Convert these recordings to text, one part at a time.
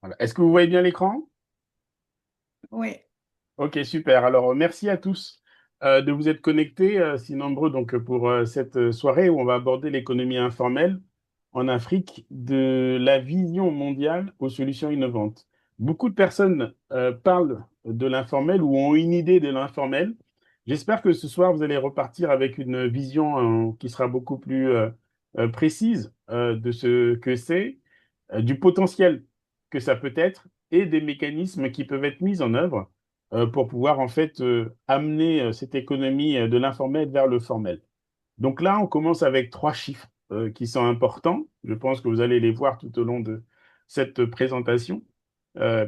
Voilà. Est-ce que vous voyez bien l'écran? Oui, Ok, super. Alors, merci à tous de vous être connectés, si nombreux, donc, pour cette soirée où on va aborder l'économie informelle en Afrique, de la vision mondiale aux solutions innovantes. Beaucoup de personnes parlent de l'informel ou ont une idée de l'informel. J'espère que ce soir, vous allez repartir avec une vision qui sera beaucoup plus précise de ce que c'est, du potentiel que ça peut être et des mécanismes qui peuvent être mis en œuvre pour pouvoir en fait amener cette économie de l'informel vers le formel. Donc là, on commence avec trois chiffres qui sont importants. Je pense que vous allez les voir tout au long de cette présentation,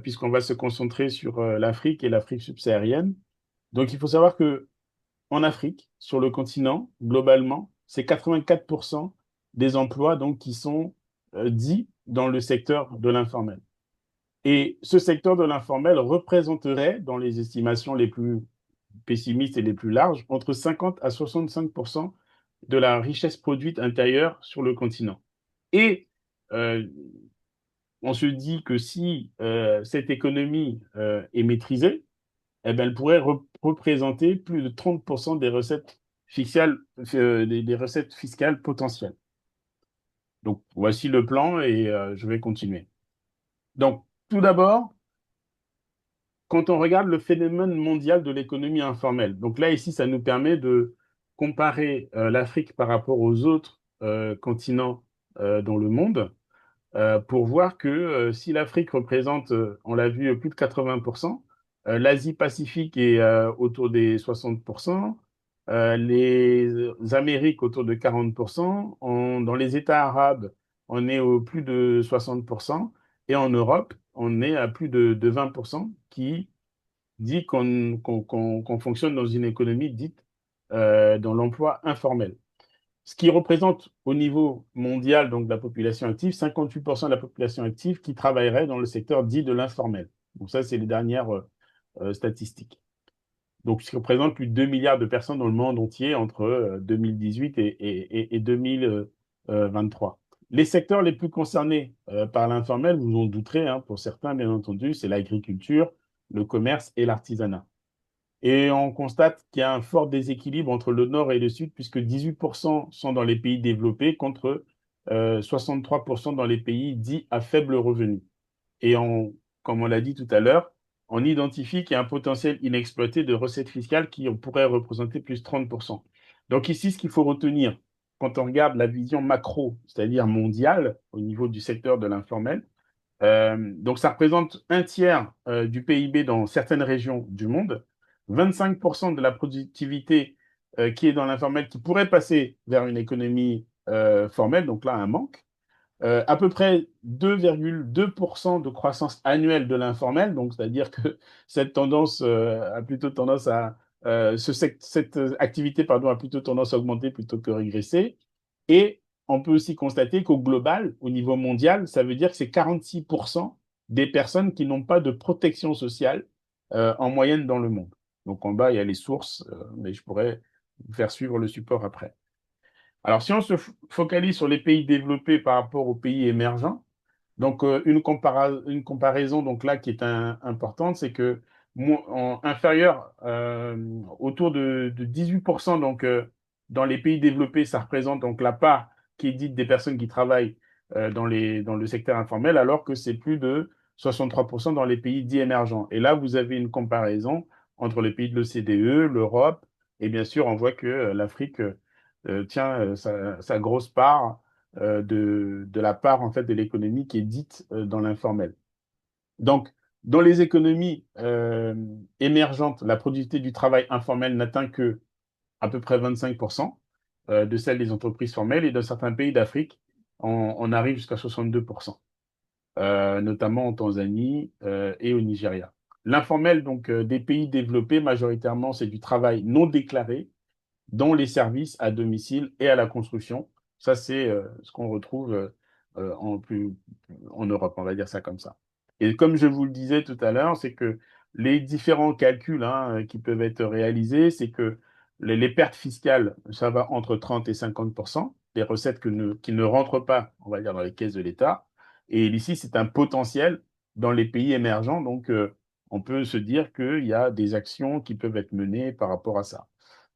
puisqu'on va se concentrer sur l'Afrique et l'Afrique subsaharienne. Donc il faut savoir que en Afrique, sur le continent, globalement, c'est 84% des emplois donc, qui sont dits dans le secteur de l'informel. Et ce secteur de l'informel représenterait, dans les estimations les plus pessimistes et les plus larges, entre 50 à 65% de la richesse produite intérieure sur le continent. Et euh, on se dit que si cette économie est maîtrisée, eh ben, elle pourrait représenter plus de 30% des recettes fiscales, des recettes fiscales potentielles. Donc, voici le plan et je vais continuer. Donc, tout d'abord, quand on regarde le phénomène mondial de l'économie informelle, donc là, ici, ça nous permet de comparer l'Afrique par rapport aux autres continents dans le monde pour voir que si l'Afrique représente, on l'a vu, plus de 80%, l'Asie-Pacifique est autour des 60%, les Amériques autour de 40%, dans les États arabes, on est au plus de 60%, et en Europe, on est à plus de 20%, qui dit qu'on fonctionne dans une économie dite dans l'emploi informel. Ce qui représente au niveau mondial, donc de la population active, 58% de la population active qui travaillerait dans le secteur dit de l'informel. Donc ça, c'est les dernières statistiques. Donc, ce qui représente plus de 2 milliards de personnes dans le monde entier entre 2018 et 2023. Les secteurs les plus concernés par l'informel, vous en douterez, hein, pour certains, bien entendu, c'est l'agriculture, le commerce et l'artisanat. Et on constate qu'il y a un fort déséquilibre entre le nord et le sud, puisque 18% sont dans les pays développés contre 63% dans les pays dits à faible revenu. Et comme on l'a dit tout à l'heure, on identifie qu'il y a un potentiel inexploité de recettes fiscales qui pourrait représenter plus de 30%. Donc ici, ce qu'il faut retenir, quand on regarde la vision macro, c'est-à-dire mondiale, au niveau du secteur de l'informel, donc, ça représente un tiers du PIB dans certaines régions du monde, 25% de la productivité qui est dans l'informel, qui pourrait passer vers une économie formelle, donc là, un manque. À peu près 2,2% de croissance annuelle de l'informel, donc c'est-à-dire que cette tendance a plutôt tendance à cette activité pardon, a plutôt tendance à augmenter plutôt que régresser. Et on peut aussi constater qu'au global, au niveau mondial, ça veut dire que c'est 46% des personnes qui n'ont pas de protection sociale en moyenne dans le monde. Donc en bas, il y a les sources, mais je pourrais vous faire suivre le support après. Alors, si on se focalise sur les pays développés par rapport aux pays émergents, donc une comparaison donc là qui est importante, c'est que inférieur autour de 18%, donc dans les pays développés, ça représente donc la part qui est dite des personnes qui travaillent dans le secteur informel, alors que c'est plus de 63% dans les pays dits émergents. Et là, vous avez une comparaison entre les pays de l'OCDE, l'Europe, et bien sûr, on voit que l'Afrique tient sa grosse part de la part en fait de l'économie qui est dite dans l'informel. Donc, dans les économies émergentes, la productivité du travail informel n'atteint que à peu près 25% de celle des entreprises formelles, et dans certains pays d'Afrique, on arrive jusqu'à 62%, notamment en Tanzanie et au Nigeria. L'informel donc des pays développés, majoritairement, c'est du travail non déclaré dont les services à domicile et à la construction. Ça, c'est ce qu'on retrouve en Europe, on va dire ça comme ça. Et comme je vous le disais tout à l'heure, c'est que les différents calculs hein, qui peuvent être réalisés, c'est que les pertes fiscales, ça va entre 30 et 50%, des recettes qui ne rentrent pas, on va dire, dans les caisses de l'État. Et ici, c'est un potentiel. dans les pays émergents. Donc, on peut se dire qu'il y a des actions qui peuvent être menées par rapport à ça.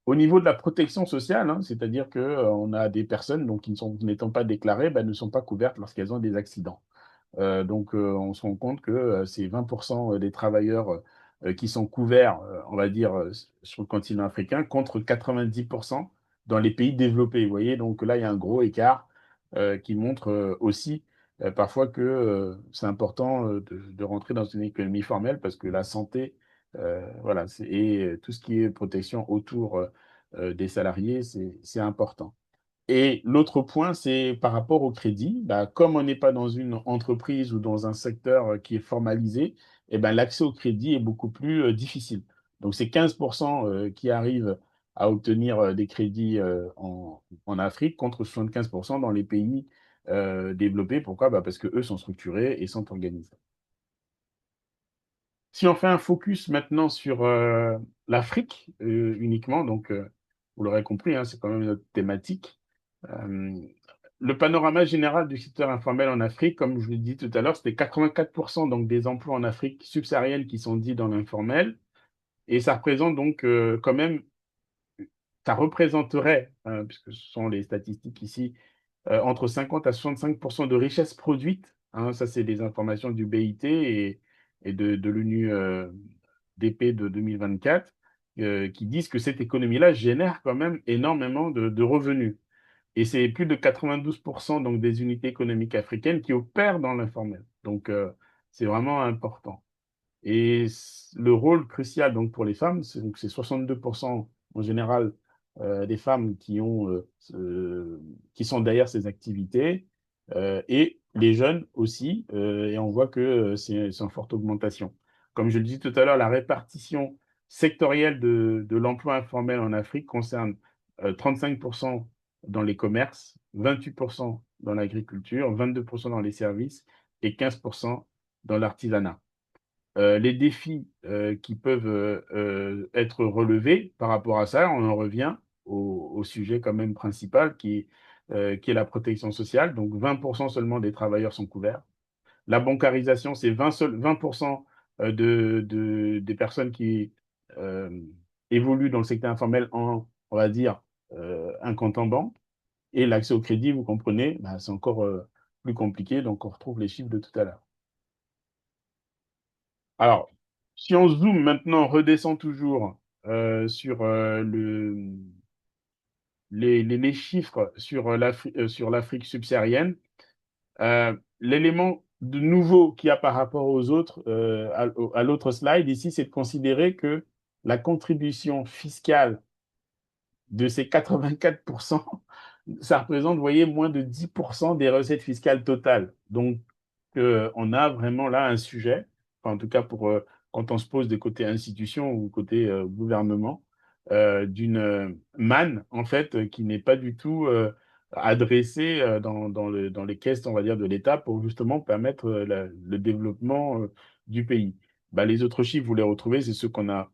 Au niveau de la protection sociale, hein, c'est-à-dire qu'on a des personnes donc, n'étant pas déclarées, ben, ne sont pas couvertes lorsqu'elles ont des accidents. Donc, on se rend compte que c'est 20% des travailleurs qui sont couverts, on va dire, sur le continent africain, contre 90% dans les pays développés. Vous voyez, donc là, il y a un gros écart qui montre aussi parfois que c'est important de rentrer dans une économie formelle parce que la santé, voilà, et tout ce qui est protection autour des salariés, c'est important. Et l'autre point, c'est par rapport au crédit. Bah, comme on n'est pas dans une entreprise ou dans un secteur qui est formalisé, eh ben, l'accès au crédit est beaucoup plus difficile. Donc, c'est 15% qui arrivent à obtenir des crédits en Afrique contre 75% dans les pays développés. Pourquoi? Bah, parce qu'eux sont structurés et sont organisés. Si on fait un focus maintenant sur l'Afrique uniquement, donc vous l'aurez compris, hein, c'est quand même notre thématique. Euh, le panorama général du secteur informel en Afrique, comme je l'ai dit tout à l'heure, c'était 84% donc des emplois en Afrique subsaharienne qui sont dits dans l'informel. Et ça représente donc quand même, ça représenterait, puisque ce sont les statistiques ici, entre 50 à 65% de richesse produite. Hein, ça, c'est des informations du BIT et de l'ONU DP de 2024 qui disent que cette économie-là génère quand même énormément de revenus. Et c'est plus de 92% donc, des unités économiques africaines qui opèrent dans l'informel. Donc, c'est vraiment important. Et le rôle crucial donc, pour les femmes, c'est 62% en général des femmes qui sont derrière ces activités, et les jeunes aussi, et on voit que c'est en forte augmentation. Comme je le dis tout à l'heure, la répartition sectorielle de l'emploi informel en Afrique concerne 35% dans les commerces, 28% dans l'agriculture, 22% dans les services et 15% dans l'artisanat. Les défis qui peuvent être relevés par rapport à ça, on en revient au sujet quand même principal qui est la protection sociale. Donc 20% seulement des travailleurs sont couverts. La bancarisation, c'est 20% des personnes qui euh, évoluent dans le secteur informel en, on va dire, un compte en banque. Et l'accès au crédit, vous comprenez, bah, c'est encore plus compliqué. Donc on retrouve les chiffres de tout à l'heure. Alors, si on zoome maintenant, on redescend toujours sur les chiffres sur l'Afrique subsaharienne, l'élément de nouveau qu'il y a par rapport aux autres, à l'autre slide ici, c'est de considérer que la contribution fiscale de ces 84%, ça représente, vous voyez, moins de 10% des recettes fiscales totales. Donc, on a vraiment là un sujet, enfin, en tout cas pour quand on se pose des côtés institutions ou côté gouvernement, d'une manne, en fait, qui n'est pas du tout adressée dans les caisses, on va dire, de l'État pour justement permettre le développement du pays. Bah, les autres chiffres, vous les retrouvez, c'est ceux qu'on a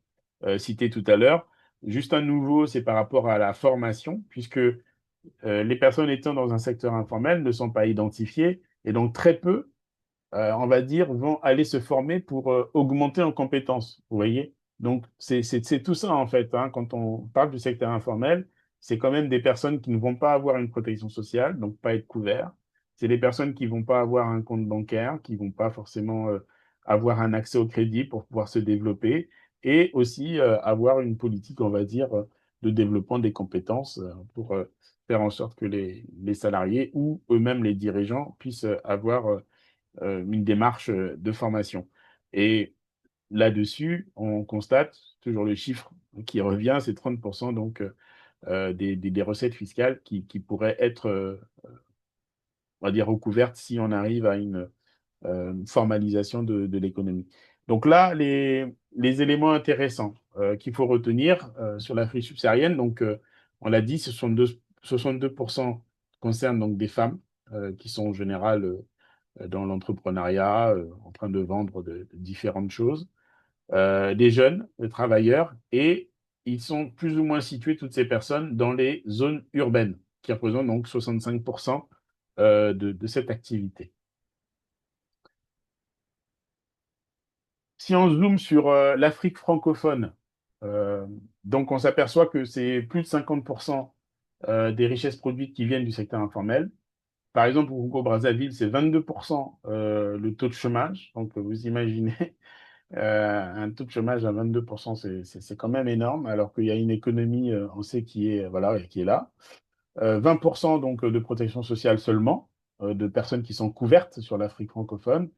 cités tout à l'heure. Juste un nouveau, c'est par rapport à la formation, puisque les personnes étant dans un secteur informel ne sont pas identifiées et donc très peu on va dire, vont aller se former pour augmenter en compétences. Vous voyez? Donc, c'est tout ça, en fait. Hein, quand on parle du secteur informel, c'est quand même des personnes qui ne vont pas avoir une protection sociale, donc pas être couverts. C'est des personnes qui ne vont pas avoir un compte bancaire, qui ne vont pas forcément avoir un accès au crédit pour pouvoir se développer et aussi avoir une politique, on va dire, de développement des compétences pour faire en sorte que les salariés ou eux-mêmes les dirigeants puissent avoir une démarche de formation. Et là-dessus, on constate toujours le chiffre qui revient, c'est 30% donc des recettes fiscales qui pourraient être, on va dire, recouvertes si on arrive à une formalisation de l'économie. Donc là, les éléments intéressants qu'il faut retenir sur l'Afrique subsaharienne, donc on l'a dit, 62% concernent donc des femmes qui sont en général dans l'entrepreneuriat, en train de vendre de différentes choses, des jeunes, des travailleurs, et ils sont plus ou moins situés, toutes ces personnes, dans les zones urbaines, qui représentent donc 65% de cette activité. Si on zoome sur l'Afrique francophone, euh, donc on s'aperçoit que c'est plus de 50% des richesses produites qui viennent du secteur informel. Par exemple, au Congo-Brazzaville, c'est 22% le taux de chômage. Donc, vous imaginez, un taux de chômage à 22%, c'est quand même énorme, alors qu'il y a une économie, on sait, voilà, qui est là. 20% donc de protection sociale seulement, de personnes qui sont couvertes sur l'Afrique francophone.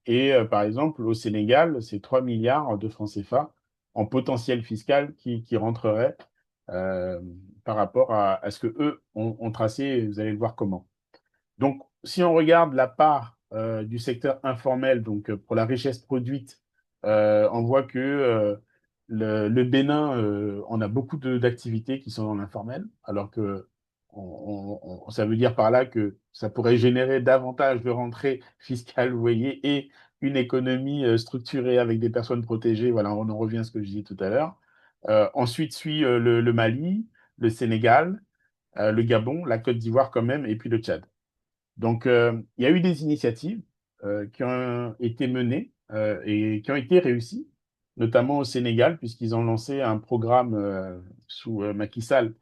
Et par exemple, au Sénégal, c'est 3 milliards de francs CFA en potentiel fiscal qui rentreraient euh, par rapport à ce que eux ont tracé. Vous allez le voir comment. Donc, si on regarde la part du secteur informel, donc pour la richesse produite, on voit que le Bénin, on a beaucoup d'activités qui sont dans l'informel, alors que ça veut dire par là que ça pourrait générer davantage de rentrées fiscales, vous voyez, et une économie structurée avec des personnes protégées. Voilà, on en revient à ce que je disais tout à l'heure. Ensuite suit le Mali, le Sénégal, le Gabon, la Côte d'Ivoire quand même, et puis le Tchad. Donc, il y a eu des initiatives qui ont été menées et qui ont été réussies, notamment au Sénégal, puisqu'ils ont lancé un programme sous Macky Sall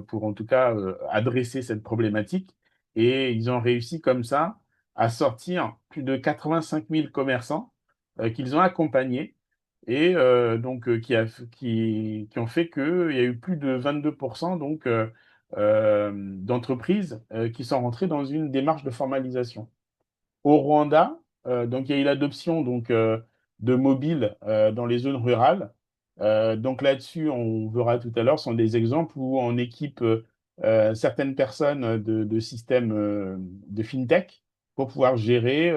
pour en tout cas adresser cette problématique. Et ils ont réussi comme ça à sortir plus de 85 000 commerçants qu'ils ont accompagnés et donc qui ont fait qu'il y a eu plus de 22% donc, d'entreprises qui sont rentrées dans une démarche de formalisation. Au Rwanda, donc il y a eu l'adoption donc de mobiles dans les zones rurales. Donc là-dessus, on verra tout à l'heure, sont des exemples où on équipe certaines personnes de systèmes de fintech pour pouvoir gérer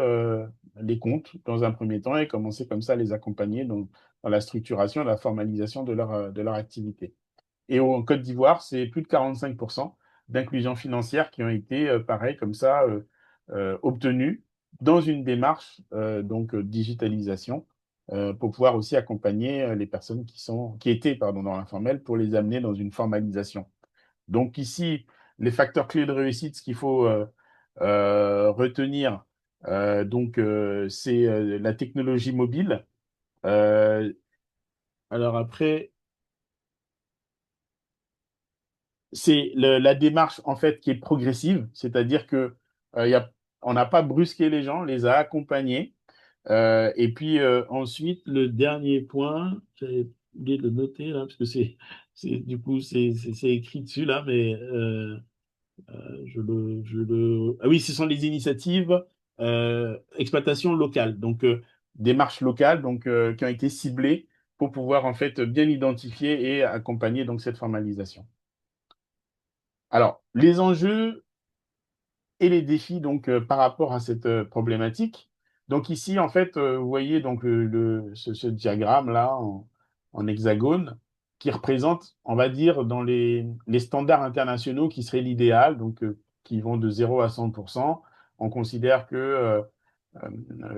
les comptes dans un premier temps et commencer comme ça à les accompagner dans la structuration et la formalisation de leur activité. Et en Côte d'Ivoire, c'est plus de 45% d'inclusion financière qui ont été, pareil, comme ça, obtenus dans une démarche donc digitalisation pour pouvoir aussi accompagner les personnes qui étaient pardon, dans l'informel pour les amener dans une formalisation. Donc ici, les facteurs clés de réussite, ce qu'il faut retenir, c'est la technologie mobile. Euh, alors après, c'est la démarche en fait qui est progressive, c'est-à-dire que on n'a pas brusqué les gens, on les a accompagnés. Et puis ensuite, le dernier point, j'avais oublié de le noter là, parce que du coup, c'est écrit dessus là, mais ah oui, ce sont les initiatives exploitation locale, donc démarches locales, donc qui ont été ciblées pour pouvoir en fait bien identifier et accompagner donc cette formalisation. Alors, les enjeux et les défis donc par rapport à cette problématique. Donc ici, en fait, vous voyez donc ce diagramme-là en hexagone qui représente, on va dire, dans les standards internationaux qui seraient l'idéal, donc qui vont de 0 à 100%. On considère que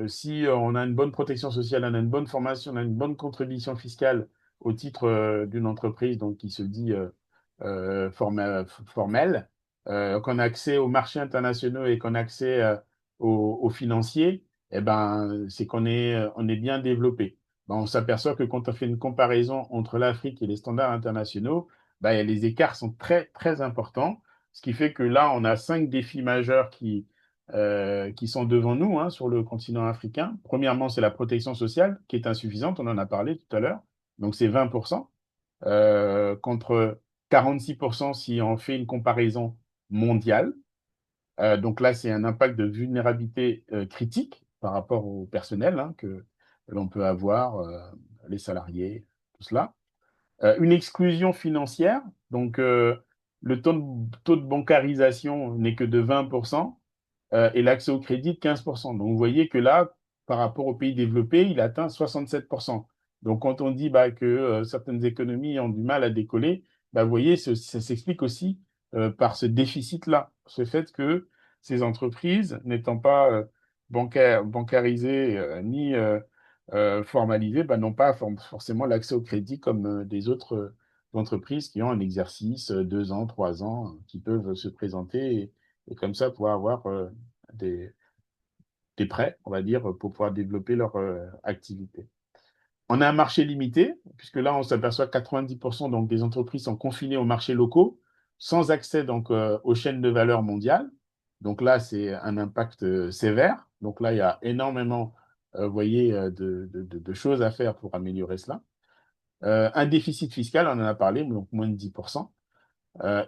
si on a une bonne protection sociale, on a une bonne formation, on a une bonne contribution fiscale au titre d'une entreprise donc, qui se dit formelle, qu'on a accès aux marchés internationaux et qu'on a accès aux financiers, eh ben, c'est on est bien développé. Ben, on s'aperçoit que quand on fait une comparaison entre l'Afrique et les standards internationaux, ben, les écarts sont très, très importants, ce qui fait que là, on a 5 défis majeurs qui sont devant nous hein, sur le continent africain. Premièrement, c'est la protection sociale qui est insuffisante, on en a parlé tout à l'heure, donc c'est 20%, contre 46% si on fait une comparaison mondiale. Donc là, c'est un impact de vulnérabilité critique par rapport au personnel hein, que l'on peut avoir, les salariés, tout cela. Une exclusion financière, donc le taux de bancarisation n'est que de 20%, et l'accès au crédit de 15%. Donc, vous voyez que là, par rapport aux pays développés, il atteint 67%. Donc, quand on dit bah, que certaines économies ont du mal à décoller, bah, vous voyez, ça s'explique aussi par ce déficit-là, ce fait que ces entreprises, n'étant pas bancarisées ni formalisées, bah, n'ont pas forcément l'accès au crédit comme des autres entreprises qui ont un exercice 2 ans, 3 ans, qui peuvent se présenter et comme ça pouvoir avoir des, des prêts, on va dire, pour pouvoir développer leur activité. On a un marché limité, puisque là, on s'aperçoit que 90% donc, des entreprises sont confinées aux marchés locaux, sans accès donc, aux chaînes de valeur mondiales. Donc là, c'est un impact sévère. Donc là, il y a énormément, vous voyez, de choses à faire pour améliorer cela. Un déficit fiscal, on en a parlé, donc moins de 10%.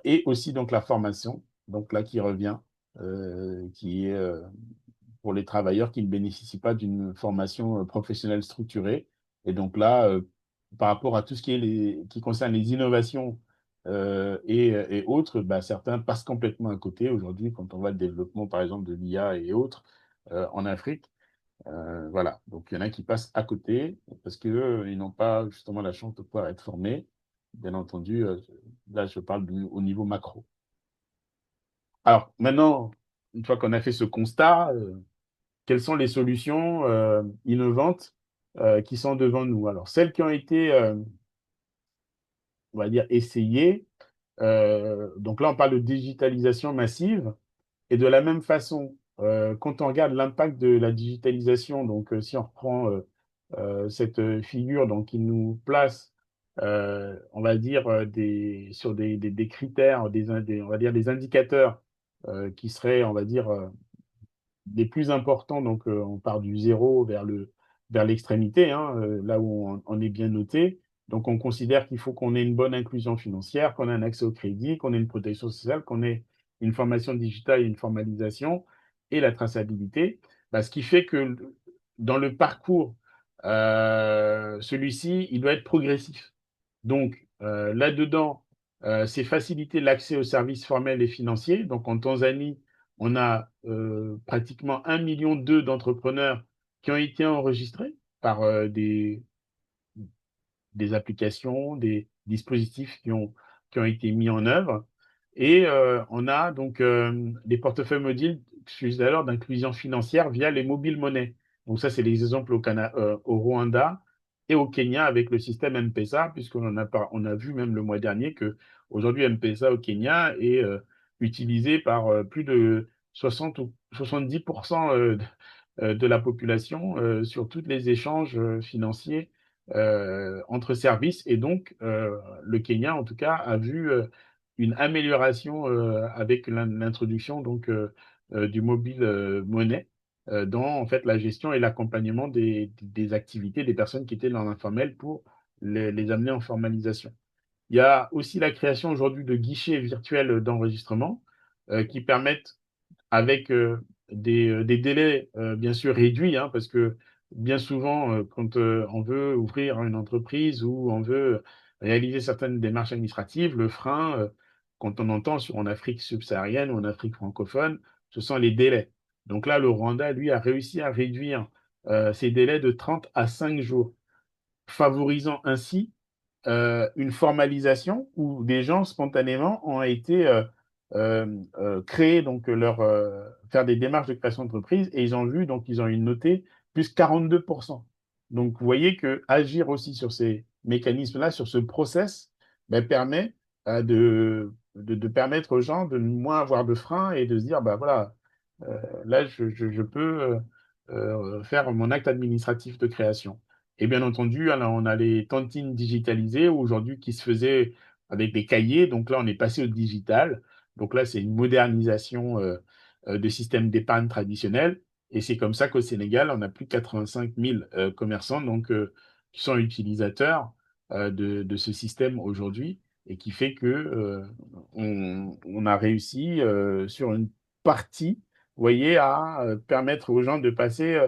Et aussi donc la formation, donc là qui revient, qui est pour les travailleurs qui ne bénéficient pas d'une formation professionnelle structurée. Et donc là, par rapport à tout ce qui est qui concerne les innovations et autres, bah, certains passent complètement à côté aujourd'hui quand on voit le développement, par exemple, de l'IA et autres en Afrique. Voilà, donc il y en a qui passent à côté parce qu'ils n'ont pas justement la chance de pouvoir être formés. Bien entendu, là, je parle au niveau macro. Alors maintenant, une fois qu'on a fait ce constat, quelles sont les solutions innovantes qui sont devant nous? Alors, celles qui ont été, on va dire, essayées, donc là, on parle de digitalisation massive, et de la même façon, quand on regarde l'impact de la digitalisation, donc si on reprend cette figure donc, qui nous place, on va dire, sur des critères, on va dire des indicateurs qui seraient, on va dire, les plus importants, donc on part du zéro vers l'extrémité, hein, là où on est bien noté. Donc on considère qu'il faut qu'on ait une bonne inclusion financière, qu'on ait un accès au crédit, qu'on ait une protection sociale, qu'on ait une formation digitale et une formalisation et la traçabilité. Bah, ce qui fait que dans le parcours, celui-ci, il doit être progressif. Donc là-dedans, c'est faciliter l'accès aux services formels et financiers. Donc en Tanzanie, on a pratiquement 1,2 million d'entrepreneurs qui ont été enregistrés par des applications, des dispositifs qui ont été mis en œuvre. Et on a donc des portefeuilles mobiles, je disais alors, d'inclusion financière via les mobiles monnaies. Donc ça, c'est les exemples au Rwanda et au Kenya avec le système M-Pesa, puisqu'on en a, on a vu même le mois dernier que aujourd'hui M-Pesa au Kenya est utilisé par plus de 60 ou 70% de la population sur tous les échanges financiers entre services. Et donc, le Kenya, en tout cas, a vu une amélioration avec l'introduction donc du mobile monnaie dans en fait la gestion et l'accompagnement des activités des personnes qui étaient dans l'informel pour les amener en formalisation. Il y a aussi la création aujourd'hui de guichets virtuels d'enregistrement qui permettent avec des délais bien sûr réduits, hein, parce que bien souvent, quand on veut ouvrir une entreprise ou on veut réaliser certaines démarches administratives, le frein, quand on entend en Afrique subsaharienne ou en Afrique francophone, ce sont les délais. Donc là, le Rwanda, lui, a réussi à réduire ces délais de 30 à 5 jours, favorisant ainsi une formalisation où des gens spontanément ont été créés donc faire des démarches de création d'entreprise et ils ont vu donc ils ont une notée plus 42%. Donc vous voyez que agir aussi sur ces mécanismes-là, sur ce process, ben, permet de permettre aux gens de moins avoir de freins et de se dire bah voilà là je peux faire mon acte administratif de création. Et bien entendu, alors, on a les tontines digitalisées aujourd'hui qui se faisaient avec des cahiers. Donc là, on est passé au digital. Donc là, c'est une modernisation de système d'épargne traditionnel. Et c'est comme ça qu'au Sénégal, on a plus de 85 000 commerçants donc, qui sont utilisateurs de ce système aujourd'hui et qui fait que on a réussi sur une partie, vous voyez, à permettre aux gens de passer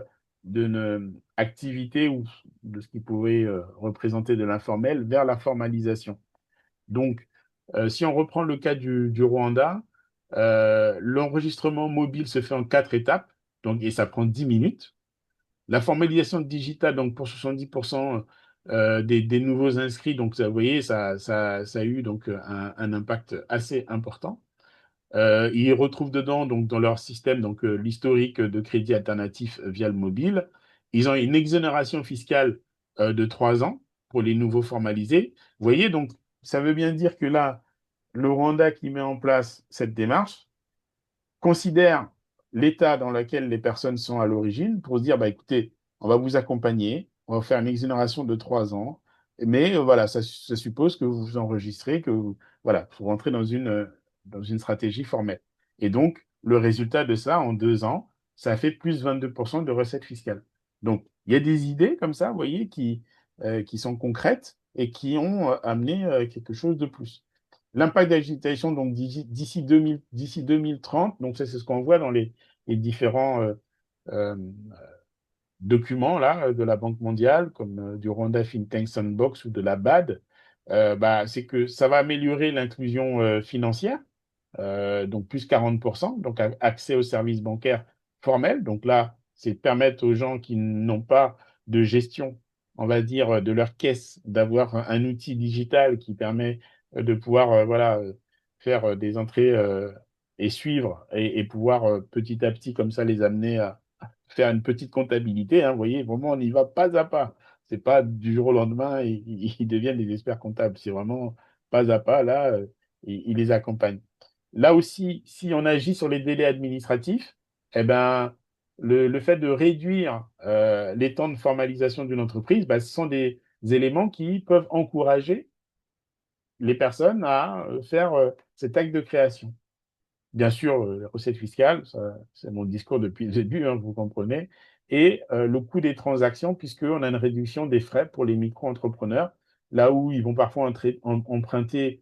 d'une activité ou de ce qui pouvait représenter de l'informel vers la formalisation. Donc, si on reprend le cas du Rwanda, l'enregistrement mobile se fait en 4 étapes, donc, et ça prend 10 minutes. La formalisation digitale, donc pour 70% des nouveaux inscrits, donc vous voyez, ça a eu donc un impact assez important. Ils retrouvent dedans, donc, dans leur système, donc, l'historique de crédit alternatif via le mobile. Ils ont une exonération fiscale de 3 ans pour les nouveaux formalisés. Vous voyez, donc, ça veut bien dire que là, le Rwanda qui met en place cette démarche considère l'état dans lequel les personnes sont à l'origine pour se dire, bah, écoutez, on va vous accompagner, on va faire une exonération de 3 ans. Mais voilà, ça suppose que vous vous enregistrez, voilà, vous rentrez dans une stratégie formelle. Et donc, le résultat de ça, en 2 ans, ça fait plus 22% de recettes fiscales. Donc, il y a des idées comme ça, vous voyez, qui sont concrètes et qui ont amené quelque chose de plus. L'impact d'agitation, donc d'ici 2030, donc ça, c'est ce qu'on voit dans les différents euh, documents là, de la Banque mondiale, comme du Rwanda Think Tank Sandbox ou de la BAD, bah, c'est que ça va améliorer l'inclusion financière, donc plus 40%, donc accès aux services bancaires formels. Donc là, c'est permettre aux gens qui n'ont pas de gestion, on va dire, de leur caisse, d'avoir un outil digital qui permet de pouvoir voilà, faire des entrées et suivre et pouvoir petit à petit comme ça les amener à faire une petite comptabilité. Hein. Vous voyez, vraiment, on y va pas à pas. C'est pas du jour au lendemain, ils deviennent des experts comptables. C'est vraiment pas à pas, là, ils les accompagnent. Là aussi, si on agit sur les délais administratifs, eh ben, le fait de réduire les temps de formalisation d'une entreprise, bah, ce sont des éléments qui peuvent encourager les personnes à faire cet acte de création. Bien sûr, les recettes fiscales, ça, c'est mon discours depuis le début, hein, vous comprenez, et le coût des transactions, puisqu'on a une réduction des frais pour les micro-entrepreneurs, là où ils vont parfois emprunter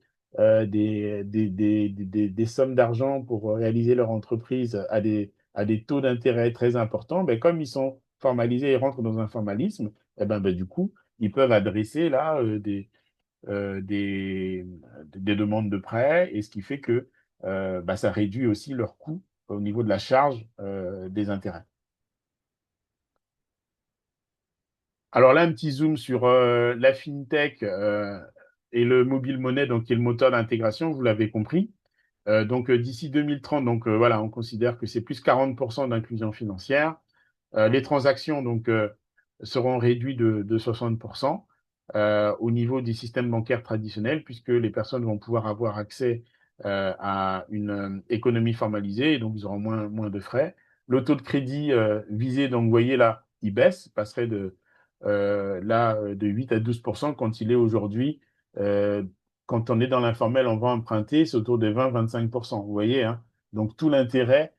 des sommes d'argent pour réaliser leur entreprise à des taux d'intérêt très importants, ben, comme ils sont formalisés et rentrent dans un formalisme, eh ben, du coup, ils peuvent adresser là euh, des, des demandes de prêts, et ce qui fait que bah, ça réduit aussi leur coût au niveau de la charge des intérêts. Alors là, un petit zoom sur la fintech et le mobile money, donc qui est le moteur d'intégration, vous l'avez compris. Donc d'ici 2030, donc voilà, on considère que c'est plus 40% d'inclusion financière. Les transactions donc, seront réduites de 60% au niveau du système bancaire traditionnel, puisque les personnes vont pouvoir avoir accès à une économie formalisée, et donc ils auront moins de frais. Le taux de crédit visé, donc vous voyez là, il baisse, passerait de 8 à 12% quand il est aujourd'hui, euh, quand on est dans l'informel, on va emprunter, c'est autour de 20-25%. Vous voyez, hein? Donc tout l'intérêt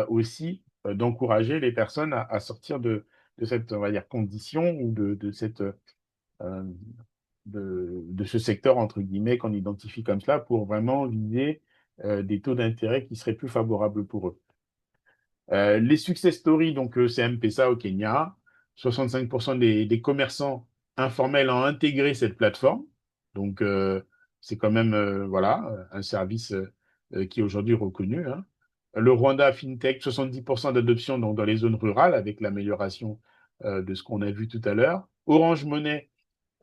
aussi d'encourager les personnes à sortir de cette, on va dire, condition ou euh, de ce secteur, entre guillemets, qu'on identifie comme cela, pour vraiment viser des taux d'intérêt qui seraient plus favorables pour eux. Les success stories, donc c'est M-Pesa au Kenya. 65% des commerçants informels ont intégré cette plateforme. Donc, c'est quand même voilà, un service qui est aujourd'hui reconnu. Hein. Le Rwanda FinTech, 70% d'adoption donc, dans les zones rurales avec l'amélioration de ce qu'on a vu tout à l'heure. Orange Money,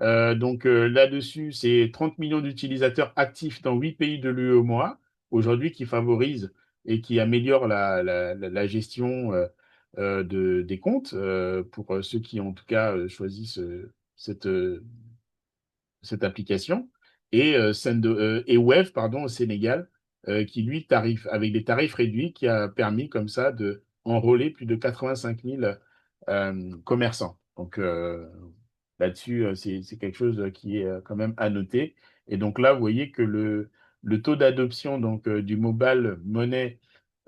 donc là-dessus, c'est 30 millions d'utilisateurs actifs dans 8 pays de l'UEMOA aujourd'hui qui favorisent et qui améliorent la gestion des comptes pour ceux qui, en tout cas, choisissent cette application. Et, et Wave, pardon, au Sénégal, qui, lui, avec des tarifs réduits, qui a permis comme ça de enrôler plus de 85 000 commerçants. Donc, là-dessus, c'est quelque chose qui est quand même à noter. Et donc là, vous voyez que le taux d'adoption donc du mobile money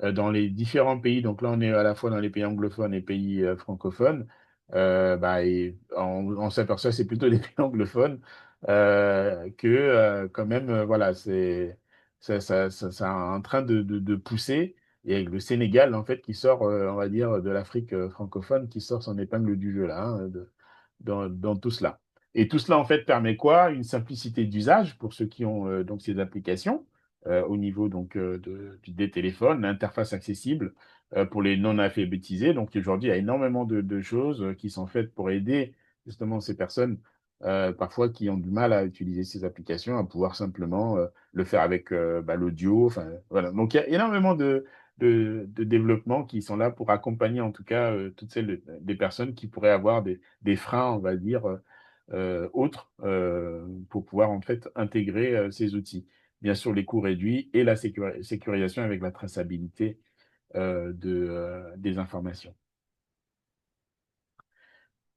dans les différents pays, donc là, on est à la fois dans les pays anglophones et pays francophones, bah, et on s'aperçoit que c'est plutôt les pays anglophones que quand même, voilà, ça est en train de pousser. Et avec le Sénégal, en fait, qui sort, on va dire, de l'Afrique francophone, qui sort son épingle du jeu, là, hein, dans tout cela. Et tout cela, en fait, permet quoi? Une simplicité d'usage pour ceux qui ont donc ces applications au niveau donc, des téléphones, l'interface accessible pour les non-alphabétisés. Donc aujourd'hui, il y a énormément de choses qui sont faites pour aider justement ces personnes parfois qui ont du mal à utiliser ces applications, à pouvoir simplement le faire avec bah, l'audio. Enfin, voilà. Donc il y a énormément de développements qui sont là pour accompagner en tout cas toutes celles des personnes qui pourraient avoir des freins, on va dire, autres pour pouvoir en fait intégrer ces outils. Bien sûr, les coûts réduits et la sécurisation avec la traçabilité des informations.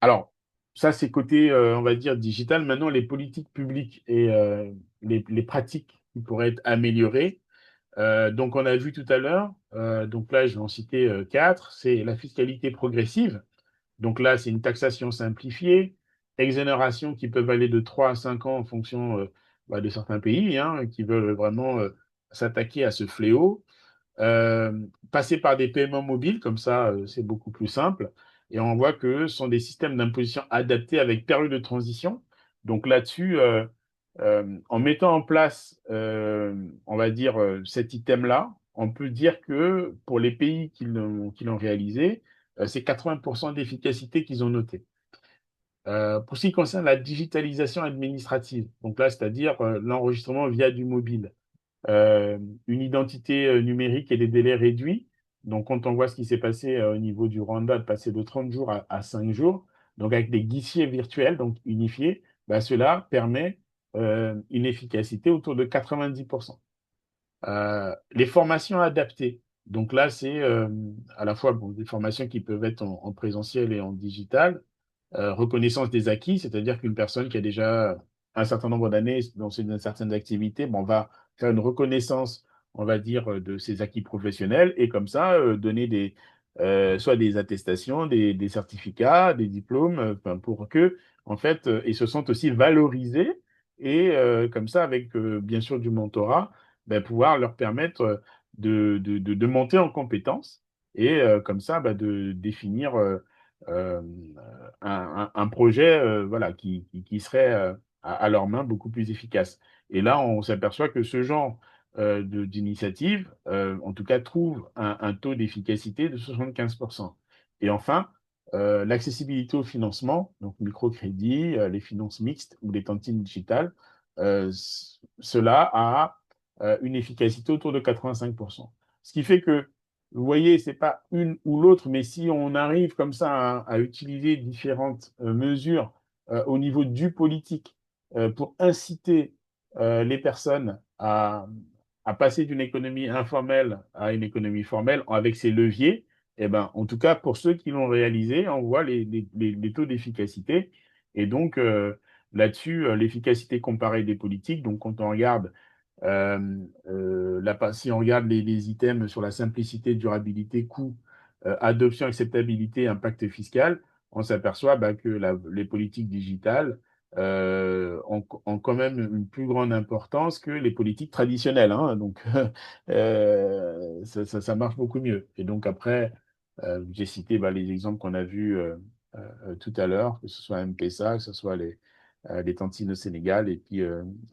Alors, ça, c'est côté, on va dire, digital. Maintenant, les politiques publiques et les pratiques qui pourraient être améliorées. Donc, on a vu tout à l'heure, donc là, je vais en citer quatre, c'est la fiscalité progressive. Donc là, c'est une taxation simplifiée, exonérations qui peuvent aller de 3 à 5 ans en fonction de certains pays hein, qui veulent vraiment s'attaquer à ce fléau. Passer par des paiements mobiles, comme ça, c'est beaucoup plus simple. Et on voit que ce sont des systèmes d'imposition adaptés avec période de transition. Donc là-dessus, en mettant en place, on va dire, cet item-là, on peut dire que pour les pays qui l'ont réalisé, c'est 80% d'efficacité qu'ils ont noté. Pour ce qui concerne la digitalisation administrative, donc là, c'est-à-dire l'enregistrement via du mobile, euh, une identité numérique et des délais réduits. Donc, quand on voit ce qui s'est passé au niveau du Rwanda, de passer de 30 jours à 5 jours, donc avec des guichets virtuels, donc unifiés, bah, cela permet une efficacité autour de 90%. Les formations adaptées. Donc là, c'est à la fois bon, des formations qui peuvent être en présentiel et en digital. Reconnaissance des acquis, c'est-à-dire qu'une personne qui a déjà un certain nombre d'années dans une certaine activité, bon, va faire une reconnaissance, on va dire, de ses acquis professionnels et comme ça, donner soit des attestations, des certificats, des diplômes, enfin, pour que, en fait, ils se sentent aussi valorisés et comme ça, avec bien sûr du mentorat, ben, pouvoir leur permettre de monter en compétences et comme ça, ben, de définir euh, un projet voilà, qui serait à leurs mains beaucoup plus efficace. Et là, on s'aperçoit que ce genre d'initiative, en tout cas, trouve un taux d'efficacité de 75%. Et enfin, l'accessibilité au financement, donc microcrédit, les finances mixtes ou les tantines digitales, cela a une efficacité autour de 85%. Ce qui fait que vous voyez, c'est pas une ou l'autre, mais si on arrive comme ça à utiliser différentes mesures au niveau du politique pour inciter les personnes à passer d'une économie informelle à une économie formelle avec ces leviers, eh ben, en tout cas, pour ceux qui l'ont réalisé, on voit les taux d'efficacité. Et donc, là-dessus, l'efficacité comparée des politiques, donc quand on regarde si on regarde les items sur la simplicité, durabilité, coût, adoption, acceptabilité, impact fiscal, on s'aperçoit bah, que les politiques digitales ont quand même une plus grande importance que les politiques traditionnelles. Hein. Donc, ça marche beaucoup mieux. Et donc, après, j'ai cité bah, les exemples qu'on a vus tout à l'heure, que ce soit M-Pesa, que ce soit les tantines au Sénégal, et puis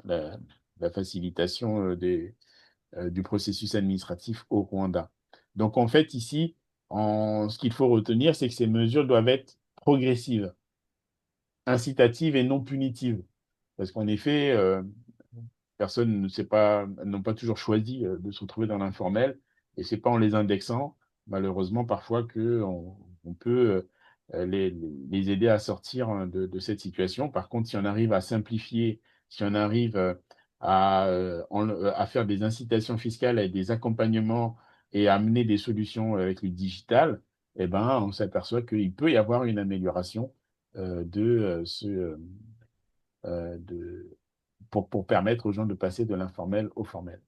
la, la facilitation du processus administratif au Rwanda. Donc, en fait, ici, ce qu'il faut retenir, c'est que ces mesures doivent être progressives, incitatives et non punitives. Parce qu'en effet, personne ne sait pas, n'ont pas toujours choisi de se retrouver dans l'informel. Et c'est pas en les indexant, malheureusement, parfois que on peut les aider à sortir hein, de cette situation. Par contre, si on arrive à simplifier, si on arrive à faire des incitations fiscales et des accompagnements et à amener des solutions avec le digital, eh ben, on s'aperçoit qu'il peut y avoir une amélioration de de, pour permettre aux gens de passer de l'informel au formel.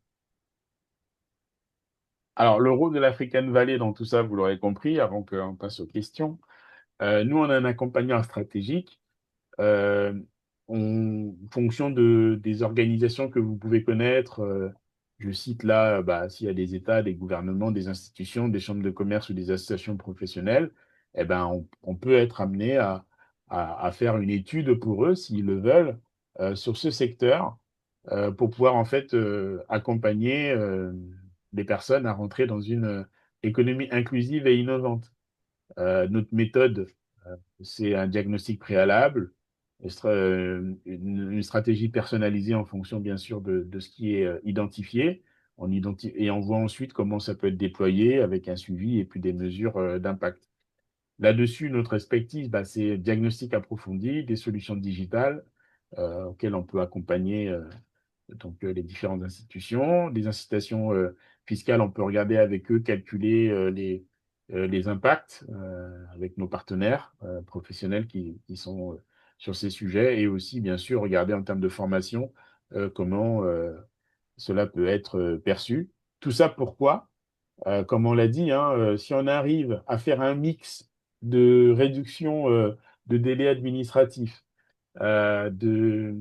Alors, le rôle de l'African Valley dans tout ça, vous l'aurez compris, avant qu'on passe aux questions. Nous, on a un accompagnant stratégique euh, en fonction des organisations que vous pouvez connaître. Je cite là, bah, s'il y a des États, des gouvernements, des institutions, des chambres de commerce ou des associations professionnelles, eh ben, on peut être amené à faire une étude pour eux, s'ils le veulent, sur ce secteur pour pouvoir en fait accompagner les personnes à rentrer dans une économie inclusive et innovante. Notre méthode, c'est un diagnostic préalable, une stratégie personnalisée en fonction bien sûr de ce qui est identifié. Et on voit ensuite comment ça peut être déployé avec un suivi et puis des mesures d'impact. Là-dessus, notre expertise, bah, c'est diagnostic approfondi, des solutions digitales auxquelles on peut accompagner donc les différentes institutions. Des incitations fiscales, on peut regarder avec eux, calculer les impacts avec nos partenaires professionnels qui sont sur ces sujets et aussi, bien sûr, regarder en termes de formation comment cela peut être perçu. Tout ça pourquoi? Comme on l'a dit, hein, si on arrive à faire un mix de réduction de délais administratifs, de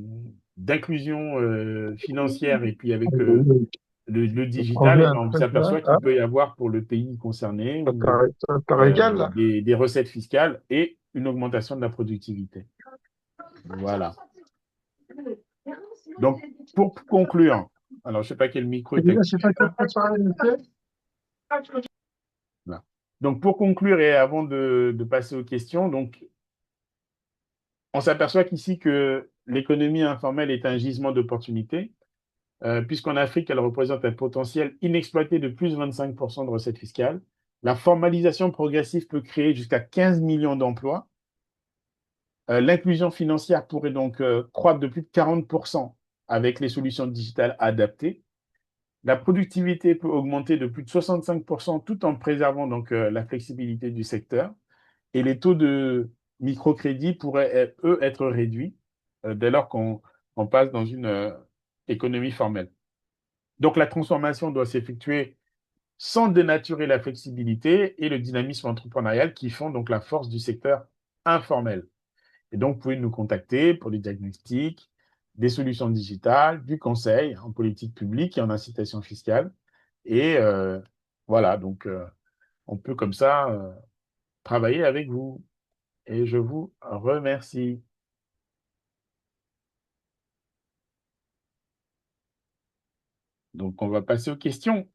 d'inclusion financière et puis avec le Le digital, projet, eh un ben, on truc là, s'aperçoit qu'il hein, peut y avoir pour le pays concerné ça te régale, là. des recettes fiscales et une augmentation de la productivité. Voilà. Donc, pour conclure, alors je ne sais pas quel micro Et est là, actif. c'est pas que préparer le fait. Voilà. Donc, pour conclure et avant de passer aux questions, donc, on s'aperçoit qu'ici que l'économie informelle est un gisement d'opportunités, puisqu'en Afrique, elle représente un potentiel inexploité de plus de 25% de recettes fiscales. La formalisation progressive peut créer jusqu'à 15 millions d'emplois. L'inclusion financière pourrait donc croître de plus de 40% avec les solutions digitales adaptées. La productivité peut augmenter de plus de 65% tout en préservant donc la flexibilité du secteur. Et les taux de microcrédit pourraient, eux, être réduits dès lors qu'on passe dans une économie formelle. Donc la transformation doit s'effectuer sans dénaturer la flexibilité et le dynamisme entrepreneurial qui font donc la force du secteur informel. Et donc, vous pouvez nous contacter pour des diagnostics, des solutions digitales, du conseil en politique publique et en incitation fiscale. Et voilà, donc on peut comme ça travailler avec vous. Et je vous remercie. Donc, on va passer aux questions.